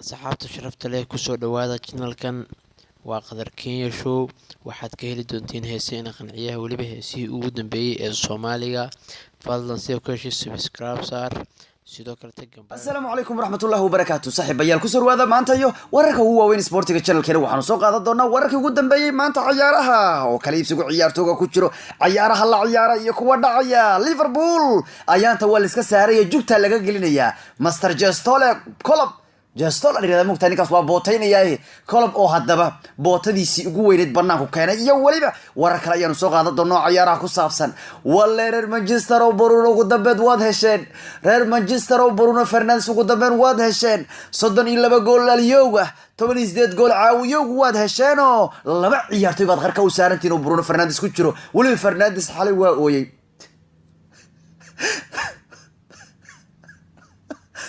saxaabta sharafta leh kusoo dhawaada channelkan waa qadar Kenya show waxaad ka heli doontiin heesaha qanciyaha waliba heesihii ugu dambeeyay ee Soomaaliga fadlan si ku heshiis subscribe saar sidoo kale tag Assalamu alaykum warahmatullahi wabarakatuh saaxiibayaal ku soo dhawaada maanta iyo wararka ugu waaweyn sportiga channelkeena waxaanu soo qaadan doonaa wararkii ugu dambeeyay maanta ciyaaraha oo kala iibsigu ciyaartooyga ku jiro ciyaaraha la ciyaara iyo kuwa dhacaya Liverpool ayaanta waa la iska saaray jugta laga gelinaya Master Jastole Klopp Jastol arigada mugta ninkaas waa bootaynayay Klopp oo hadaba bootadiisi ugu weyneed banaanku keenay iyo waliba warar kale ayaan soo qaadan doonaa ciyaaraha ku saabsan reer Manchester oo Bruno ugu dambeed waad hesheen reer Manchester oo Bruno Fernandes ugu dambeed waad hesheen 32 gool Aliyowga 18 gool caawiyowga waad hesheen oo laba ciyaartoy baad qarka u saarantiin oo Bruno Fernandes ku jiro waliba Fernandes xalay waa ooyay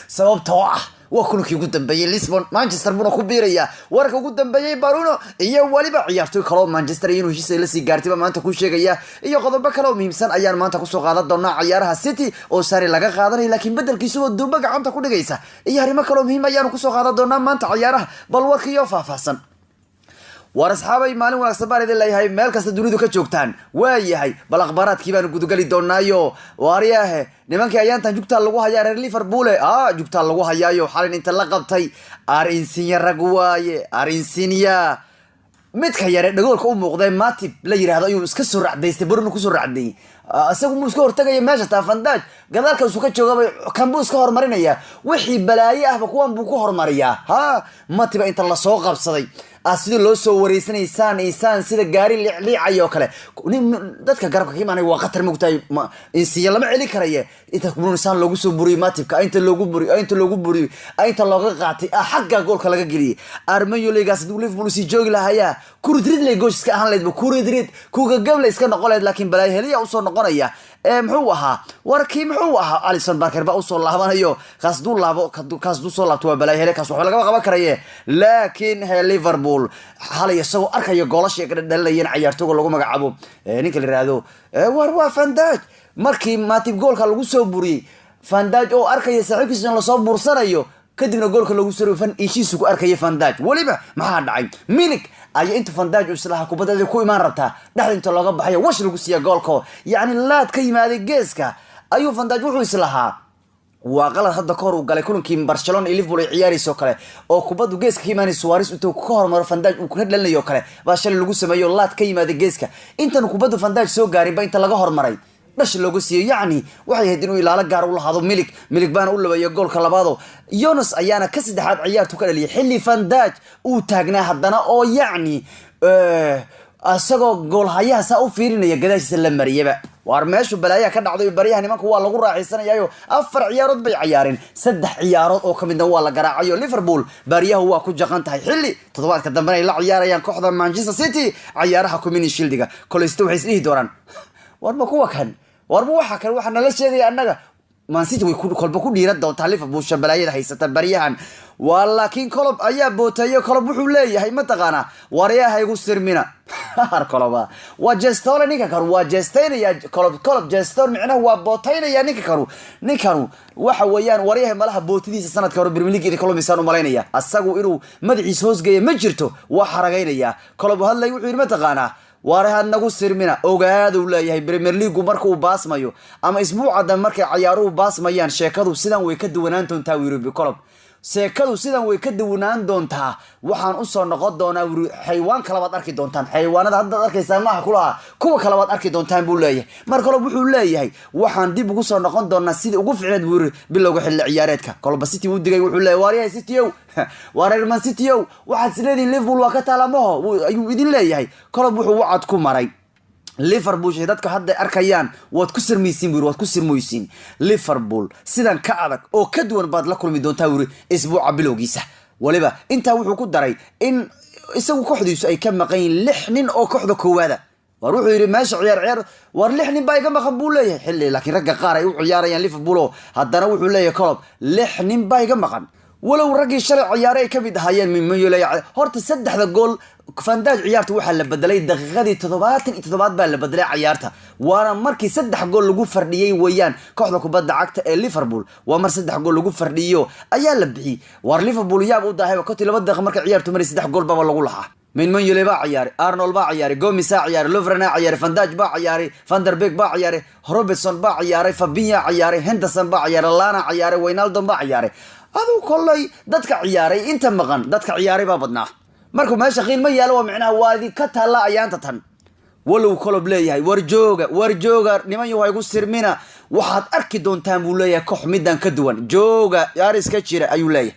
sababtoo ah وكلك يقدم بين ليسبون مانشستر بنا كبيريا ورك يقدم بين بارونو إياه وليبا عيارتوي كلام مانشستر ينو هيس لسي قارتي ما أنت كوشة جيا إياه قدام بكلام مهمسان أيام ما أنت كوسو غلط دونا عيارها سيتي أو ساري لقى غادري لكن بدل كيسو الدوبك عم تكون جيسا إياه ريما كلام مهم أيام كوسو غلط دونا ما أنت عيارها بل ورك يوفا فاسن warasxaabay maalin wanaagsan baan idin leeyahay meel kasta dunidu ka joogtaan waayahay bal akhbaaraadkii baan gudu gali doonaayo waariyaha nimankii ayaantan jugta lagu hayaa reer Liverpool jugta lagu hayaayo xalin inta la qabtay Arinsinya ragwaaye Arinsinya midka yare dhagoolka u muuqday Matip la yiraahdo ayuu iska soo racdaystay Bruno ku soo racday asagu muu iska hortagay meesha Taafandaj gadaalka uu ka joogay Kambu iska hormarinaya wixii balaayo ah kuwan buu ku hormariyaa Matip inta la soo qabsaday asida loo soo wareysanaysan sida gaari liicayo kale dadka garabka kiimaanay waa qatar mugtay insiya lama celi karaye inta Bruno loogu soo buriyo Matipka inta loogu buriyo inta looga qaatay xagga goolka laga geliyay Armayo Ligas Liverpool si joogi lahaya kuridrid le gooska ahaan leed kuridrid kuga gable iska noqoleed laakiin balay heliya u soo noqonaya muxuu ahaa warkii muxuu ahaa Alisson Barker ba u soo laabanayo kaasdu soo laabto waa balay hele kaas wax laga qaban karaye laakiin Liverpool xalay isagoo arkayo goolasha ay dhalayeen ciyaartooyga lagu magacaabo ninka la yiraahdo waa Van Dijk markii Matip goolka lagu soo buriyay Van Dijk oo arkaya saaxiibkiisa la soo bursanayo kadibna goolka lagu soo rifan ishiisu ku arkaya Van Dijk waliba maxaa dhacay Milik ay inta Van Dijk islaha kubadda ku imaan rabta dhaxda inta looga baxayo wash lagu siiya goolka yaani laad ka yimaaday geeska ayuu Van Dijk wuxuu islaha وقال هذا كور وقال يكون كيم برشلونة ليفربول عياري سوكله أو كوبادو جيسك كيماني سواريز أنتو كور مرة فنداج وكهد لنا يوكله باش اللي جوسه ما يولات كيما ذي جيسك أنت نكوبادو فنداج سو قاري بين تلاقه مرة باش اللي جوسيه يعني واحد يهدينه إلى على جار والله هذا ملك بان أقول له يقول كلابادو يونس أيانا كسد حد عيار توكل اللي حلي فنداج وتاجنا حدنا أو يعني asagoo gool hayaha saa u fiirinaya gadaashiisa la mariyaba war meeshu balaaya ka dhacday bariyaha nimanku waa lagu raaxaysanayaayo afar ciyaarood bay ciyaareen saddex ciyaarood oo kamid ah waa la garaacayo Liverpool bariyaha waa ku jaqan tahay xilli toddobaadka dambe ay la ciyaarayaan kooxda Manchester City ciyaaraha Community Shield-ga koleysta waxay isdhihi doonaan warba kuwa kan warba waxa nala sheegay annaga Man City way kolba ku dhiirad doontaa Liverpool shabalaayada haysata bariyahan walakin Klopp ayaa bootayo Klopp wuxuu leeyahay ma taqaana wariyaha igu sirmina Klopp waa Jastol ninka karu waa Jastaynaya Klopp Jastol macnaheedu waa bootaynaya ninka karu waxa weeyaan wariyaha malaha bootadiisa sanadka hore Premier League Klopp isaan u maleynaya asagu inuu madaxiisa hoos geeyo ma jirto waa xarageynaya Klopp hadlay wuxuu yiri ma taqaana waraha nagu sirmina ogaadu leeyahay Premier League markuu baasmayo ama isbuucada markay ciyaaruhu baasmayaan sheekadu sidan way ka duwanaan doontaa Europe Klopp sheekadu sidan way ka duwanaan doontaa waxaan u soo noqon doonaa xayawaan kala baad arki doontaan xayawaanada hadda arkaysaa ma kulaha kuwa kala baad arki doontaan buu leeyahay marka Klopp wuxuu leeyahay waxaan dib ugu soo noqon doonaa sidii ugu fiicneed bilowga xilli ciyaareedka Klopp City uu digay wuxuu leeyahay wariyaha City wareer Man City waxaad sileedin Liverpool waa ka talaamaho ayuu idin leeyahay Klopp wuxuu wacad ku maray Liverpool dadka hadda arkayaan waad ku sirmaysiin Liverpool sidan ka adag oo ka duwan baad la kulmi doontaa isbuuca bilowgiisa waliba inta wuxuu ku daray in isagu kooxdiisu ay ka maqayn 6 nin oo kooxda koowaada war wuxuu yiri meesha ciyaar war 6 nin baa iga maqan buu leeyahay xilli laakiin ragga qaar ay u ciyaarayaan Liverpool haddana wuxuu leeyahay Klopp 6 nin baa iga maqan walow ragii shalay ciyaaray ka mid ahaayeen min mayolay horta saddexda gool fandaaj ciyaarta waxaa la bedelay daqiiqadii 77 baa la bedelay ciyaarta waana markii 3 gool lagu fardhiyay weeyaan kooxda kubadda cagta ee Liverpool waa mar 3 gool lagu fardhiyo ayaa la bixiyay war Liverpool yaab u daahayba konti 2 daqiiqo markay ciyaartu maray 3 gool baa lagu lahaa من يولي با عياري ارنولد با عياري غوميس عياري لوفرنا عياري فانداج با عياري فاندربيك با عياري روبرتسون با عياري فابينيا عياري هندسون با عياري لانا عياري وينالدو با عياري ادو كلي ددك عياري انت مقن ددك عياري با بدنا markuu meesha qiin ma yaalo macnaha waadi ka tala ayaanta tan walow kolob leeyahay warjooga niman yahay ugu sirmina waxaad arki doontaan buu leeyahay koox midan ka duwan jooga yaar iska jira ayuu leeyahay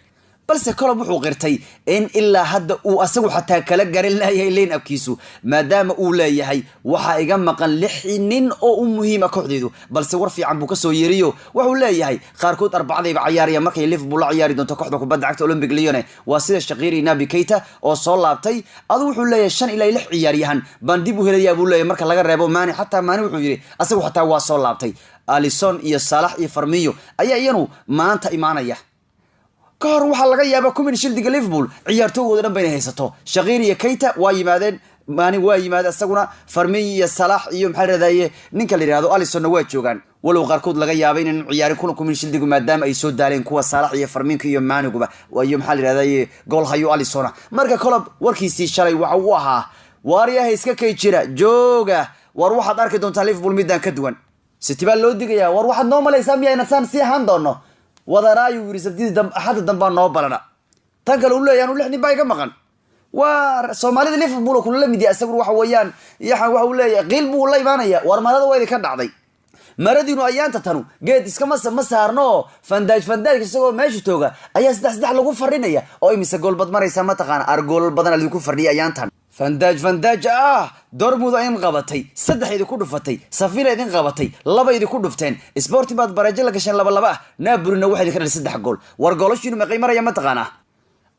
balse kolob wuxuu qirtay in ilaa hadda uu asagu xataa kala garin leeyahay leen abkiisu maadaama uu leeyahay waxa iga maqan 6 nin oo muhiim ah kooxdeedu balse war fiican buu ka soo yeeriyo wuxuu leeyahay qaarkood arbacadayba ciyaaraya markay Liverpool ciyaari doonto kooxda kubadda cagta Olympic Lyon waa sida Shaqiri Naby Keita oo soo laabtay adu wuxuu leeyahay 5 ilaa 6 ciyaaryahan baan dib u helayaa buu leeyahay marka laga reebo Mane xataa Mane wuxuu yiri asagu xataa waa soo laabtay Alisson iyo Salah iyo Firmino ayaa iyanu maanta imaanaya kahor waxa laga yaabaa kumin shildiga Liverpool ciyaartooyda dhan bay haysato Shaqiri iyo Keita waa yimaadeen Mane waa yimaad asaguna Firmino iyo Salah iyo maxaa raadayay ninka la yiraahdo Alisson waa joogan walow qaarkood laga yaabay in ciyaari kumin shildigu maadaama ay soo daaleen kuwa Salah iyo Firmino iyo Mane guba waayo maxaa la yiraahday gool hayo Alisson marka kolob warkiisii shalay waxa uu ahaa waariyaha iska kay jira jooga war waxaad arki doontaa Liverpool midaan ka duwan City baa loo digayaa war waxaad noo malaysaa miyayna san si ahaan doono wadarayu yiri sabtidii axad damba noo balana tan kale uu leeyahay 6 nin baa iga maqan waa Soomaalida Liverpool ku la mid yahay asagu waxa weeyaan yahan waxa uu leeyahay qiil buu la imaanaya war marada way ka dhacday maradiinu ayaanta tanu geed iska ma saarno fandaaj isagoo meesha tooga ayaa 3 lagu farinaya oo imise gool bad maraysa ma taqaan argool badan lagu fardhiyay ayaantan fandaaj dormuud ay qabatay 3 ku dhufatay safina idin qabatay 2 ku dhufteen Sporting baad baraje la gashan 2 Napoli waxay ka dhalay 3 gool war goolashiinu ma qiimaraya ma taqaana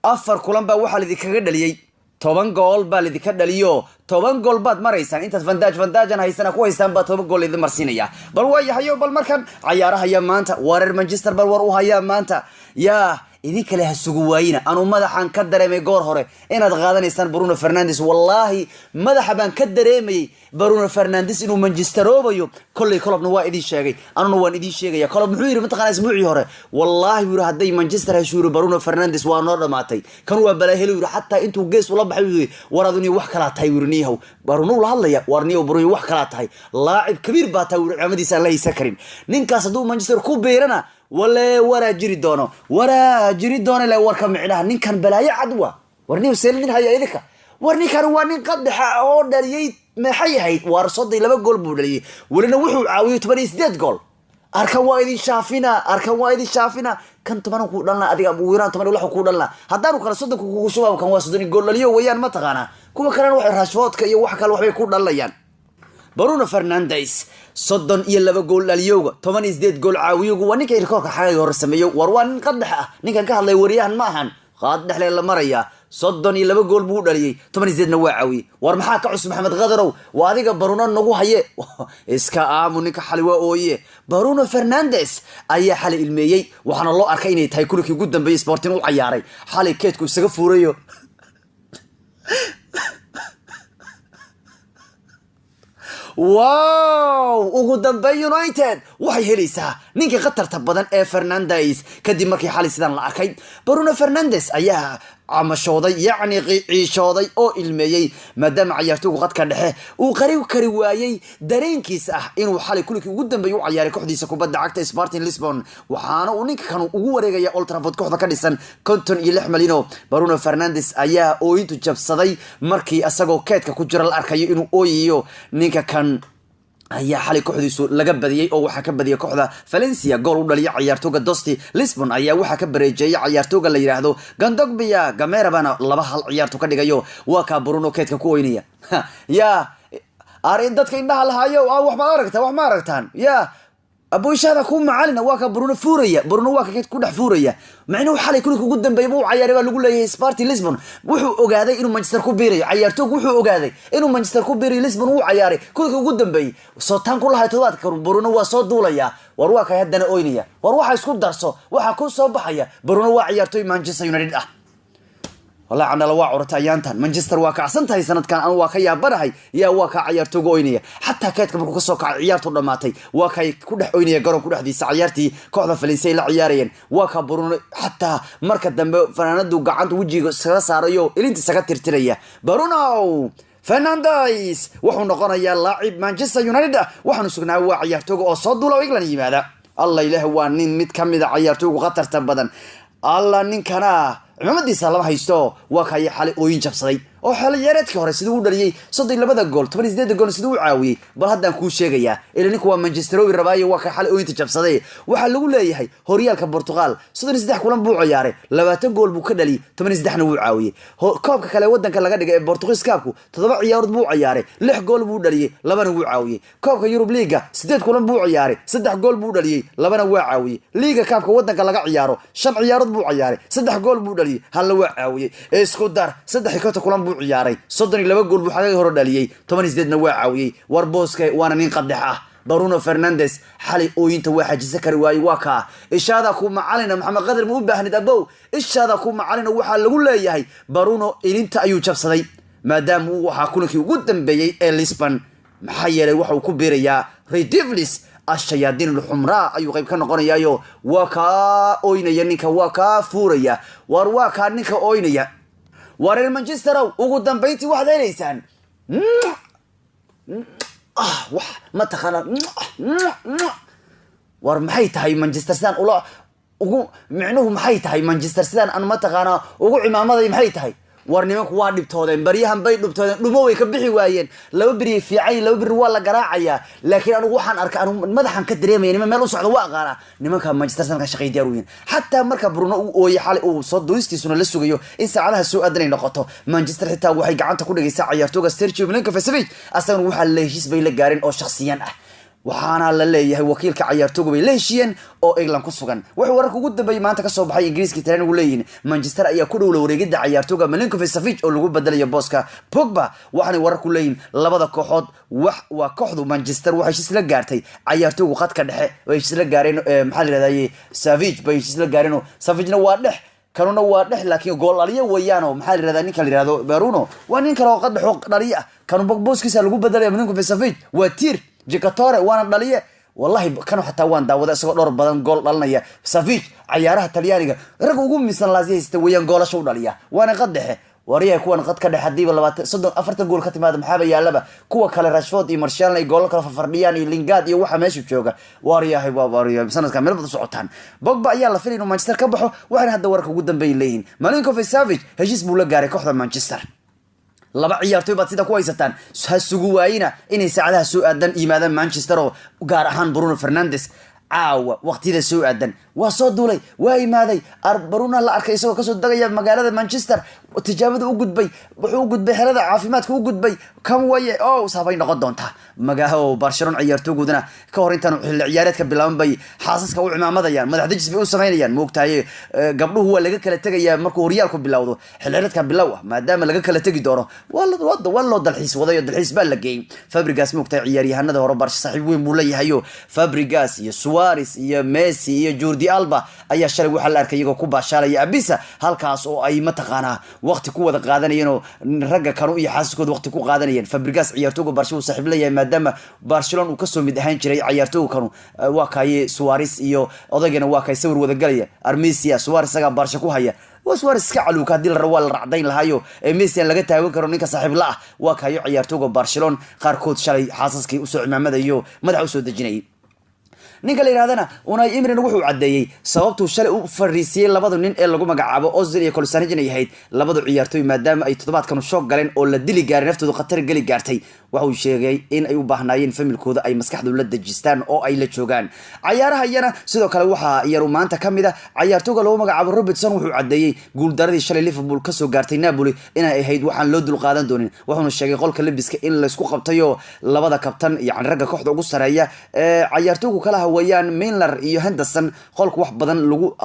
4 kulan baa waxa la idinkaga dhaliyay 10 gool baa la idinka dhaliyo 10 gool baad maraysaan intaad fandaaj haysana ku haystaan baa 10 gool idin marsiinaya bal way hayo bal markan ciyaaraha ya maanta wareer Manchester bal war u haya maanta yaa idin kale ha sugu waayina anu madaxan ka dareemay goor hore inaad qaadanaysaan Bruno Fernandes wallahi madaxa baan ka dareemay Bruno Fernandes inuu Manchester oobayo kulli kolobna waa idin sheegay anuna waan idin sheegaya kolob muxuu yiri mataqaan isbuuci hore wallahi wuu haday Manchester ha shuuro Bruno Fernandes waa noo dhamaatay kan waa bala heli yiri hatta intuu gees ula baxay waraduni wax kala tahay wirniyahow Bruno la hadlaya warniyo Bruno wax kala tahay laacib kabiir baa taa wiramadiisa la haysa karin ninkaas haduu Manchester ku beerana wara jiri doono la warka micnaha ninkan balaayo cadwa warniyo seelin haya idinka warninkan waa nin qadaxa oo dhaliyay maxay ahayd war 2 gool buu dhaliyay walina wuxuu caawiyay 18 gool arkan waa idin shaafina kan 10 ku dhalna adiga ugu yaraan 10 wax ku dhalna hadaan kala 30 ku shubaa kan waa 30 gool dhaliyo wayaan ma taqaana kuwa kale waxay Rashfordka iyo wax kale waxbay ku dhalayaan Bruno Fernandes 32 gool dhaliyoga 18 gool caawiyugu waa ninka rekoorka xagay hor sameeyo war waa nin qadax ah ninkan ka hadlay wariyahan ma ahan qaad dhaxle la maraya 32 gool buu dhaliyay 18 waa caawiyay war maxaa ka cusub Maxamed Qadarow waa adiga Bruno nagu haye iska aamu ninka xali waa ooye Bruno Fernandes ayaa xali ilmeeyay waxana loo arkay inay tahay kulkii ugu dambeeyay Sporting u ciyaaray xali keedku isaga fuurayo wow ugu dambeey United waxay helaysaa ninka qatarta badan ee Fernandes kadib markii xali sidan la arkay Bruno Fernandes ayaa amashooday yacni qiishooday oo ilmeeyay maadaama ciyaartooygu qadka dhexe uu kari waayay dareenkiisa ah inuu xali kulkii ugu dambeeyay u ciyaaray kooxdiisa kubadda cagta Sporting Lisbon waxaana uu ninka kan ugu wareegaya Old Trafford kooxda ka dhisan 56 milyan Bruno Fernandes ayaa ooyintu jabsaday markii asagoo keedka ku jira la arkayo inuu ooyiyo ninka kan ayaa xali kooxdiisu laga badiyay oo waxa ka badiyay kooxda Valencia gool u dhaliyay ciyaartooyga Dosti Lisbon ayaa waxa ka bareejay ciyaartooyga la yiraahdo Gandogbia Gamera bana 2 ciyaarto ka dhigayo waa ka Bruno keedka ku weynaya ya arin dadka indhaha lahayo wax ma aragtaan ya abuushada ku macalina waa ka Bruno waa ka ku dhex fuuraya macnuu xalay kulku ugu dambeeyay buu ciyaaray baa lagu leeyahay Sporting Lisbon wuxuu ogaaday inuu Manchester ku biirayo ciyaartooygu wuxuu ogaaday inuu Manchester ku biirayo Lisbon uu ciyaaray kulku ugu dambeeyay soo tan ku lahayd todobaadka Bruno waa soo duulaya war waa ka hadana oynaya war waxa isku darso waxa ku soo baxaya Bruno waa ciyaartooy Manchester United ah والله عنا لو عورت أيانتان مانشستر واقع سنتها سنة كان أنا واقع يا برهي يا واقع عيارتو قوينية حتى كانت كم كسوق عيارتو ضماتي واقع كل حوينية قرب كل حديث عيارتي كوحدة فلنسي لا عيارين واقع برون حتى مركز دم فرناندو قعد وجهي صاريو اللي أنت سكتر تريه برونو فرنانديز وحنا نقرأ لاعب مانشستر يونايتد وحنا سكنا هو عيارتو أو صدوا لو يقلني ماذا الله إله هو نين متكمل عيارتو قطر تبدن الله نين كنا عمدي سلام هيستو وكاي حالي اوين جبسday oo xal yareedkii hore sidoo uu dhaliyay 32 gool 18 gool sidoo uu caawiyay bal haddaan ku sheegaya ilaa waa Manchester oo rabaayo waa ka xal ooyinta jabsaday waxa lagu leeyahay horyaalka Portugal 33 kulan buu ciyaaray 20 gool buu ka dhaliyay 18 na wuu caawiyay koobka kale wadanka laga dhigay ee Portuguese kaabku 7 ciyaarood buu ciyaaray 6 gool buu dhaliyay 2 na wuu caawiyay koobka Europe League 8 kulan buu ciyaaray 3 gool buu dhaliyay 2 na wuu caawiyay liiga kaabka wadanka laga ciyaaro 5 ciyaarood buu ciyaaray 3 gool buu dhaliyay hal wuu caawiyay isku dar 3 kulan ciyaaray 32 gool buu xagga hore dhaliyay 18 waa caawiyay war booska waana nin qadex ah Bruno Fernandes xali ooyinta waxa jisa kari waay waa ka ishaada ku macalina Maxamed Qadar ma u baahnid abow ishaada ku macalina waxa lagu leeyahay Bruno ilinta ayuu jabsaday maadaama uu waxa kulankii ugu dambeeyay ee Lisbon maxaa yeelay waxa uu ku beerayaa Red Devils الشياطين الحمراء أيو غيب كانوا قرنيا يو وكا أوينيا نيكا وكا فوريا وارواكا نيكا أوينيا وارين مانشستر وقدام بيتي واحد ليسان ما تخانا وار محيط هاي مانشستر سان ولا معنوه محيط هاي مانشستر سان أنا ما تخانا وقو عمامة محيط هاي warnimanku waa dhibtoodeen bariyahan bay dhibtoodeen dhumo way ka bixi waayeen laba bari fiicay laba bari waa la garaacaya laakiin anigu waxaan arkay anigu madaxan ka dareemayay niman meel u socdo waa qaana nimanka Manchester City ka shaqeeyay diyaarooyin hatta marka Bruno uu xalay uu soo duulistiisuna la sugayo in saacadaha soo aadanay noqoto Manchester xitaa waxay gacanta ku dhigaysaa ciyaartooyga Sergio Milinkovic asaguna waxa la heshiis bay la gaareen oo shakhsiyan ah waxaana la leeyahay wakiilka ciyaartooyga bay leeshiyeen oo England ku sugan wuxuu wararka ugu dambeeyay maanta ka soo baxay Ingiriiska tiraan ugu leeyihiin Manchester ayaa ku dhow la wareegida ciyaartooyga Milinkovic oo lagu bedelayo booska Pogba waxaana wararku leeyihiin labada kooxood waa kooxdu Manchester waxay isla gaartay ciyaartooyga khadka dhexe way isla gaareen maxaa la yiraahdaa Savic bay isla gaareen Savicna waa dhex kanuna waa dhex laakiin gool aliyo weeyaan maxaa la yiraahdaa ninka la yiraahdo Bruno waa nin kale oo qad xoog dhaliya kanu booskiisa lagu bedelayo Milinkovic waa tiir جيكاتوري وانا داليه والله كانوا حتى وان داودا اسو دور بدن جول دلنيا سافيج عيارها تاليانيغا رغ ugu miisan laasiyay weeyaan goolasho u dhaliya waana qadaxe wariya kuwan qad ka dhaxadiiba 40 gool ka timaada maxaa yaalaba kuwa kale Rashford iyo Martial ay gool kala fardhiyaan iyo Lingard iyo waxa meesha jooga wariyahay wariya sanadka meel badan socotaan Pogba ayaa la filayay inuu Manchester ka baxo waxana hadda warka ugu dambeeyay leeyihiin Milinkovic Savic heshiis buu la gaaray kooxda Manchester laba ciyaartoy baad sida ku haysataan sugu waayina inay saacadaha soo aadan yimaadaan Manchester oo gaar ahaan Bruno Fernandes caawa waqtida soo aadan waa soo duulay waa imaaday Bruno la arkay isagoo ka soo dagaya magaalada Manchester tijaabada u gudbay wuxuu u gudbay xerada caafimaadka u gudbay kam waye oo saabay noqon doonta magaalo Barcelona ciyaartooygoodana ka hor intaan xilli ciyaareedka bilaabanbay xaasaska u cimaamadayaan madaxdajis bay u sameeyaan moogtahay gabdhuhu waa laga kala tagayaa markuu horyaalku bilowdo xilli ciyaareedka bilow maadaama laga kala tagi doono walla dalxiis wadayo dalxiis baa la geeyay Fabregas moogtahay ciyaaryahanada hore Barca saaxiib weyn buu leeyahay Fabregas iyo Suarez iyo Messi iyo Jordi Alba ayaa shalay waxa la arkay iyaga ku baashaalaya Abisa halkaas oo ay mataqaana waqti ku wada qaadanayeen ragga kanu iyo xaasaskooda waqti ku qaadanayeen Fabregas ciyaartooyga Barca uu saaxiib leeyahay maadaama Barcelona uu ka soo mid ahaan jiray ciyaartooyga kanu waa kay Suarez iyo odagana waa kay sawir wada galaya Armisia Suarez saga Barca ku haya Suarez ka caluka hadii la rabo la racdayn lahayo Messi laga taagan karo ninka saaxiib la ah waa kay ciyaartooyga Barcelona qaarkood shalay xaasaskii u soo cimaamadayo madax u soo dajinay ninka la yiraahdana Unai Emery wuxuu cadeeyay sababtu shalay u fariisiyay labada nin ee lagu magacaabo Ozil iyo Kolsanjin ay ahayd labada ciyaartooy maadaama ay toddobaadkan u shoog galeen oo la dili gaaray naftooda khatar gali gaartay wuxuu sheegay in ay u baahnayeen familkooda ay maskaxdu la dajistaan oo ay la joogaan ciyaaraha yana sidoo kale waxa yar maanta kamida ciyaartooyga lagu magacaabo Robertson wuxuu cadeeyay guul daradii shalay Liverpool ka soo gaartay Napoli in ay ahayd waxaan loo dul qaadan doonin wuxuu sheegay qolka labiska in la isku qabtayo labada kabtan iyo ragga kooxda ugu sareeya ciyaartooygu kala ويان ميلنر iyo Henderson qolku wax badan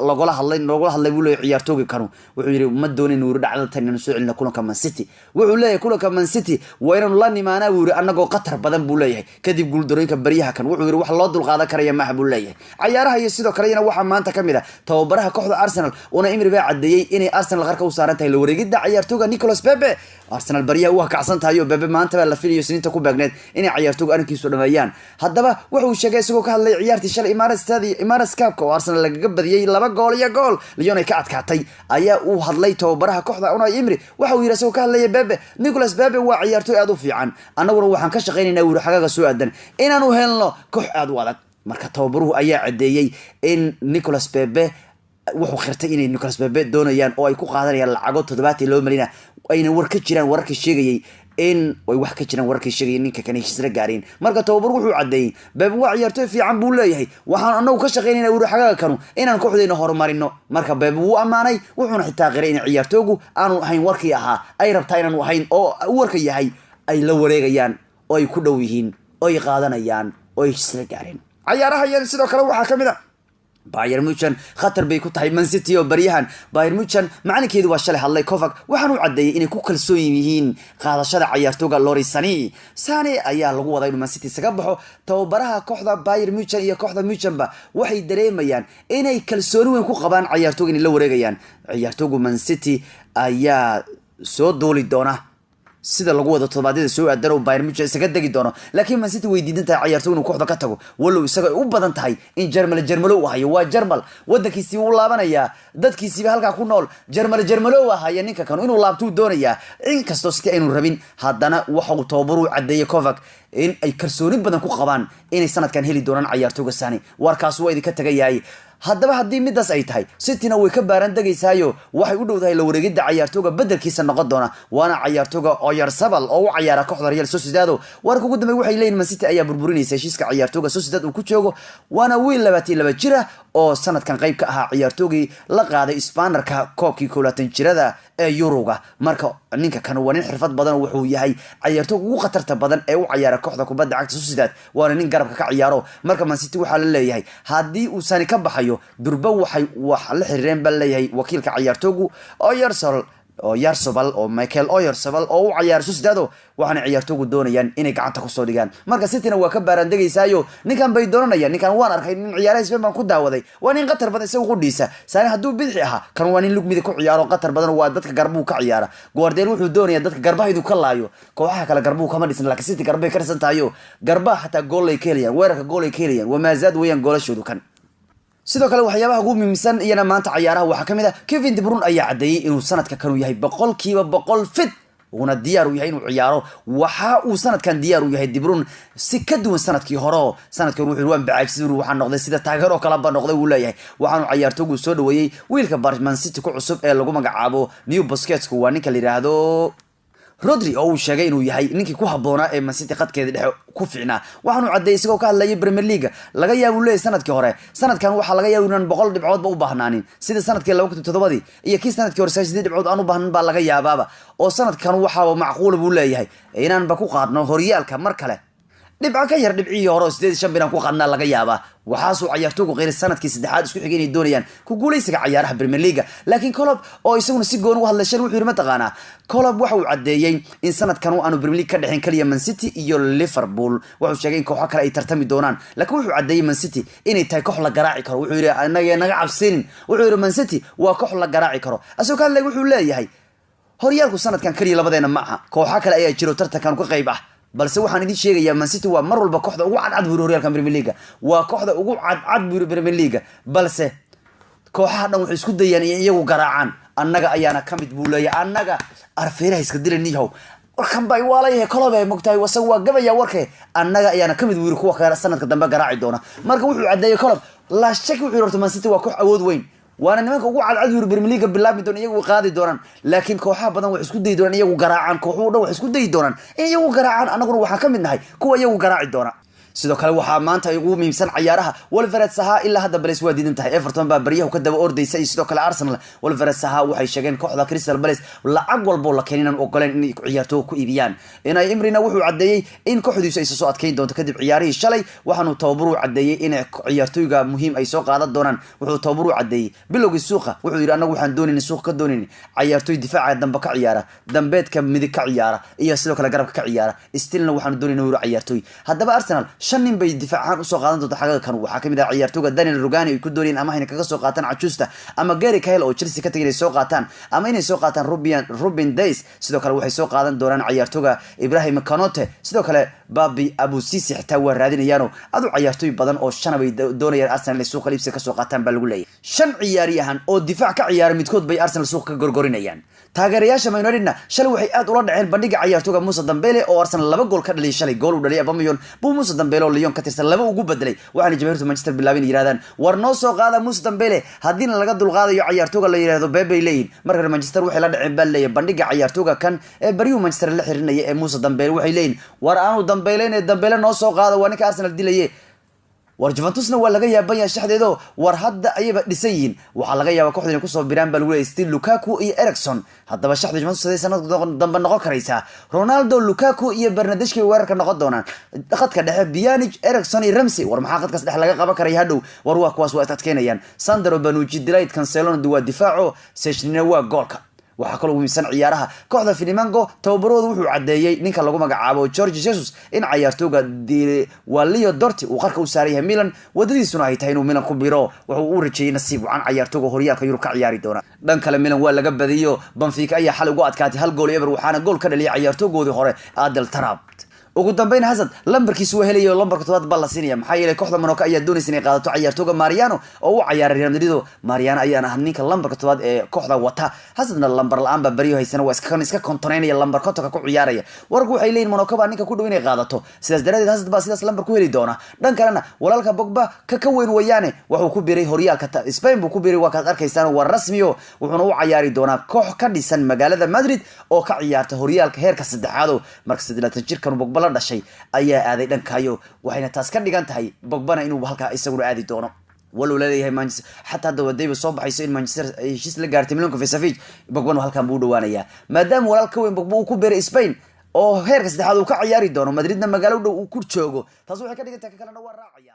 lagula hadlay buu leeyahay ciyaartooyga kanu wuxuu yiri ma doonin inuu dhacdo tan inuu soo celino kulanka Man City wuxuu leeyahay kulanka Man City waa inuu la nimaanaa uu yiri anagoo qatar badan buu leeyahay kadib guuldarooyinka bariyaha kan wuxuu yiri wax loo dul qaadan karaya ma buu leeyahay ciyaaraha iyo sidoo kale waxa maanta kamid ah tababaraha kooxda Arsenal una Emery baa cadeeyay inay Arsenal qarka u saaran tahay la wareegida ciyaartooyga Nicolas Pepe Arsenal bariyaha waa kacsan tahay oo Pepe maanta la filayo siniinta ku baagneed inay ciyaartooyga arrinkiisu dhameeyaan haddaba wuxuu sheegay isagoo ka hadlay ciyaartii shalay Emirates Cup oo Arsenal lagaga badiyay 2 gool iyo gool Lyon ay ka adkaatay ayaa uu hadlay tababaraha kooxda una Emery waxa uu yiri isagoo ka hadlay Pepe Nicolas Pepe waa ciyaartooy aad u fiican anaguna waxaan ka shaqeynaynaa wuu xagaga soo aadan inaanu helno koox aad u adag marka tababaruhu ayaa cadeeyay in Nicolas Pepe wuxuu khirtay inay Nicolas Pepe doonayaan oo ay ku qaadanayaan lacago 72 milyan ayna war ka jiraan wararka sheegayay in way wax ka jiraan wararka sheegayay ninka kan heshiis gaareen marka tababaruhu wuxuu cadeeyay Pepe waa ciyaartooy fiican buu leeyahay waxaan anagu ka shaqeynaynaa wuu xagaga kanu inaan kooxdeena horumarino marka Pepe wuu amaanay wuxuuna xitaa qiray in ciyaartooygu aanu ahayn warkii ahaa ay rabtaa inaanu ahayn oo warka yahay ay la wareegayaan oo ay ku dhow yihiin oo ay qaadanayaan oo ay isla gaareen ciyaaraha yar sidoo kale waxa kamid ah Bayern Munchen khatar bay ku tahay Man City oo bariyahan Bayern Munchen macnaheedu waa shalay hadlay Kovac waxaan u cadeeyay inay ku kalsoon yihiin qaadashada ciyaartooyga Leroy Sané ayaa lagu waday in Man City saga baxo tababaraha kooxda Bayern Munchen iyo kooxda Munchenba waxay dareemayaan inay kalsooni weyn ku qabaan ciyaartooyga in la wareegayaan ciyaartooyga Man City ayaa soo dooli doona sida lagu wado todobaadyada soo aadan oo Bayern Munchen isaga dagi doono laakiin Man City way diidan tahay ciyaartooygu inuu kooxda ka tago walow isaga u badan tahay in Jarmal uu hayo waa Jarmal wadankiisii uu laabanaya dadkiisii halka ku nool Jarmal uu hayo ninka kan inuu laabto doonaya in kasto City aynu rabin haddana waxa uu tababaru cadeeyay Kovac in ay kalsooni badan ku qabaan inay sanadkan heli doonaan ciyaartooyga Sané warkaas waa idinka tagayay haddaba haddii midaas ay tahay Cityna way ka baaran dagaysaayo waxay u dhowdahay la wareegida ciyaartooyga bedelkiisa noqon doona waana ciyaartooyga Oyarzabal oo u ciyaara kooxda Real Sociedad warka ugu dambeeyay waxay leeyihiin Man City ayaa burburinaysa heshiiska ciyaartooyga Sociedad uu ku joogo waana wiil 22 jir ah oo sanadkan qayb ka ahaa ciyaartoogii la qaaday Isbaanarka koobkii 20 jirada ee Euroga marka ninka kan waa nin xirfad badan wuxuu yahay ciyaartoog ugu khatarta badan ee u ciyaara kooxda kubadda cagta Sociedad waana nin garabka ka ciyaaro marka Man City waxa la leeyahay hadii uu Sané ka baxayo durba waxay wax la xiriireen bal leeyahay wakiilka ciyaartoogu Oyarzabal oo Michael Oyarzabal oo u ciyaar Sociedad waxaana ciyaartoogu doonayaan inay gacanta ku soo dhigaan marka Cityna waa ka baaran dagaysaayo ninkan bay doonayaan ninkan waan arkay nin ciyaaraha Spain baan ku daawaday waa nin qatar badan isagu qudhiisa Sané haduu bidixi aha kan waa nin lugmida ku ciyaaro qatar badan waa dadka garbuhu ka ciyaara Guardiola wuxuu doonayaa dadka garbaha ka laayo kooxaha kale garbuhu kama dhisan laakiin City garbay ka dhisan tahay garbaha hatta gool ay keenayaan weerarka gool ay keenayaan waa maazad weeyaan goolashoodu kan sidoo kale waxyaabaha ugu muhiimsan iyana maanta ciyaaraha waxa kamid ah Kevin De Bruyne ayaa cadeeyay inuu sanadka kan uu yahay 100% fit una diyaar u yahay inuu ciyaaro waxa uu sanadkan diyaar u yahay De Bruyne si ka duwan sanadkii hore sanadkan wuxuu waan bacaajisay waxa noqday sida taageero kala ba noqday uu leeyahay waxaanu ciyaartooygu soo dhaweeyay wiilka Man City ku cusub ee lagu magacaabo New Busquets waa ninka la yiraahdo Rodri oo uu sheegay inuu yahay ninkii ku haboona ee Man City qadkeeda dhexe ku fiicnaa waxaanu cadeeyay isagoo ka hadlayay Premier League laga yaabo leeyahay sanadkii hore sanadkan waxa laga yaabo inaan 100 dhibcood ba u baahnaanin sida sanadkii 2007 iyo kii sanadkii hore 8 dhibcood aan u baahnan ba laga yaabaaba oo sanadkan waxa macquul buu leeyahay inaan ba ku qaadno horyaalka mar kale dhibca ka yar dhibcii hore 8 binaan ku qaadnaa laga yaaba waxaasoo ciyaartooygu qeyr sanadkii saddexaad isku xigeen ay doonayaan ku guuleysiga ciyaaraha Premier League laakiin Klopp oo isaguna si goon u hadlay wuxuu yiri ma taqaana Klopp waxa uu cadeeyay in sanadkan aanu Premier League ka dhixin kaliya Man City iyo Liverpool wuxuu sheegay in kooxo kale ay tartami doonaan laakiin wuxuu cadeeyay Man City inay tahay koox la garaaci karo wuxuu yiri anaga naga cabsin wuxuu yiri Man City waa koox la garaaci karo asoo kale wuxuu leeyahay horyaalku sanadkan kaliya labadeena ma aha kooxo kale ayaa jiro tartankan ka qayb ah balse waxaan idin sheegayaa Man City waa mar walba kooxda ugu cadcad buur horyaalka Premier League waa kooxda ugu cadcad buur Premier League balse kooxaha dhan waxay isku dayaan iyagu garaacaan annaga ayaana kamid buu leeyahay annaga arfeeraha iska dilaniyow warkan bay waalayahay Klopp ay mogtahay wasagu waa gabaya warkay annaga ayaana kamid buur kuwa kale sanadka dambe garaaci doona marka wuxuu cadeeyay Klopp la shaki wuxuu horta Man City waa koox awood weyn وانا nimanka ugu cadcad yuri Premier League bilaabi doon iyagu qaadi doonaan laakiin kooxaha badan wax isku day doonaan iyagu garaacaan kooxuhu dhan wax isku day doonaan iyagu garaacaan anaguna waxa kamid nahay kuwa iyagu garaaci doona sidoo kale waxaa maanta ay ugu muhiimsan ciyaaraha Wolverhampton Saha ilaa hadda Palace waa diidan tahay Everton baa bariyaha ka daba ordaysa iyo sidoo kale Arsenal Wolverhampton Saha waxay sheegeen kooxda Crystal Palace lacag walbo la keenin ogoleen in ciyaartooy ku iibiyaan inay Imrina wuxuu cadeeyay in kooxdiisu ay soo adkeyn doonto kadib ciyaarihii shalay waxaanu tababaru cadeeyay in ciyaartooyga muhiim ay soo qaadan doonaan wuxuu tababaru cadeeyay bilowgii suuqa wuxuu yiri anagu waxaan doonaynaa suuq ka doonaynaa ciyaartooy difaaca dambe ka ciyaara dambeedka midig ka ciyaara iyo sidoo kale garabka ka ciyaara istilna waxaan doonaynaa ciyaartooy haddaba Arsenal shan nin bay difaacan u soo qaadan doonto xaqiiqda kan waxa kamid ah ciyaartooyga Daniel Rugani ay ku doonayeen ama inay kaga soo qaataan Ajusta ama Gary Cahill oo Chelsea ka tagay soo qaataan ama inay soo qaataan Ruben Dias sidoo kale waxay soo qaadan doonaan ciyaartooyga Ibrahim Kanote sidoo kale Babi Abu Sisi xitaa waa raadinayaan adu ciyaartooy badan oo shan bay doonayaan Arsenal inay suuqa iibsiga ka soo qaataan baa lagu leeyahay shan ciyaariyahan oo difaac ka ciyaara midkood bay Arsenal suuqa ka gorgorinayaan taageerayaasha Man United shalay waxay aad ula dhaceen bandhiga ciyaartooyga Musa Dembele oo Arsenal laba gool ka dhaliyay shalay gool u dhaliyay Aubameyang buu Musa Dembele oo Lyon ka tirsan laba ugu bedelay waxaana jamaahirta Manchester bilaabeen yiraahdaan war noo soo qaada Musa Dembele hadii laga dulqaadayo ciyaartooyga la yiraahdo Bebe Leyin marka Manchester waxay la dhaceen bal leeyahay bandhiga ciyaartooyga kan ee bariyo Manchester la xirinaya ee Musa Dembele waxay leeyihiin war aanu Dembele noo soo qaada waa ninka Arsenal dilayay war Juventusna waa laga yaabay shaxdeedo war hadda ayaba dhisayin waxa laga yaabaa kooxda inay ku soo biraan bal wuu Steve Lukaku iyo Erikson haddaba shaxda Juventus ay sanad dambe noqon karaysa Ronaldo Lukaku iyo Bernardeschi weerarka noqon doonaan khadka dhexe Pjanic Erikson iyo Ramsey war maxaa khadkaas dhexe laga qaban karay hadhow war waa kuwaas waa adkeynayaan Sandro Bonucci Delight Cancelo waa difaaco Sechny waa goolka waxa kale oo miisan ciyaaraha kooxda Flamengo tababaroodu wuxuu cadeeyay ninka lagu magacaabo Jorge Jesus in ciyaartooyga Walio Dorti uu qarka u saaray Milan wadadiisuna ay tahay inuu Milan ku biro wuxuu u rajeeyay nasiib wacan ciyaartooyga horyaalka Yurub ka ciyaari doona dhan kale Milan waa laga badiyo Benfica ayaa xal ugu adkaatay hal gool eber waxaana gool ka dhaliyay ciyaartooygoodii hore Adel Taarabt ugu dambeyn Hazard lambarkiisu waa helayo lambarka tobaad bal la siinaya maxaa yeelay kooxda Monaco ayaa doonaysa inay qaadato ciyaartooyga Mariano oo u ciyaaray Real Madrid Mariano ayaana ah ninka lambarka tobaad ee kooxda wata Hazardna lambar la'aan ba bariyo haysana waa iska kontoneynaya lambar kontonka ku ciyaaraya warku waxay leeyihiin Monaco baa ninka ku dhow inay qaadato sidaas daraadeed Hazard baa sidaas lambar ku heli doona dhan kalena walaalka Pogba ka weyn wayaane wuxuu ku biiray horyaalka Spain buu ku biiray waa ka arkaysaan waa rasmiyo wuxuuna u ciyaari doonaa koox ka dhisan magaalada Madrid oo ka ciyaarta horyaalka heerka saddexaad marka 30 jirkan Pogba dhashay ayaa aaday dhankayo waxayna taas ka dhigan tahay Pogba inuu halka isagu aadi doono walow leeyahay Manchester hatta dawladayba soo baxayso in Manchester ay heshiis la gaartay Milan Savic Pogba halkan buu dhawaanaya maadaama walaalka weyn Pogba uu ku beeray Spain oo heerka saddexaad uu ka ciyaari doono Madridna magaalo dhow uu ku joogo taas waxay ka dhigan tahay kalena waa raacaya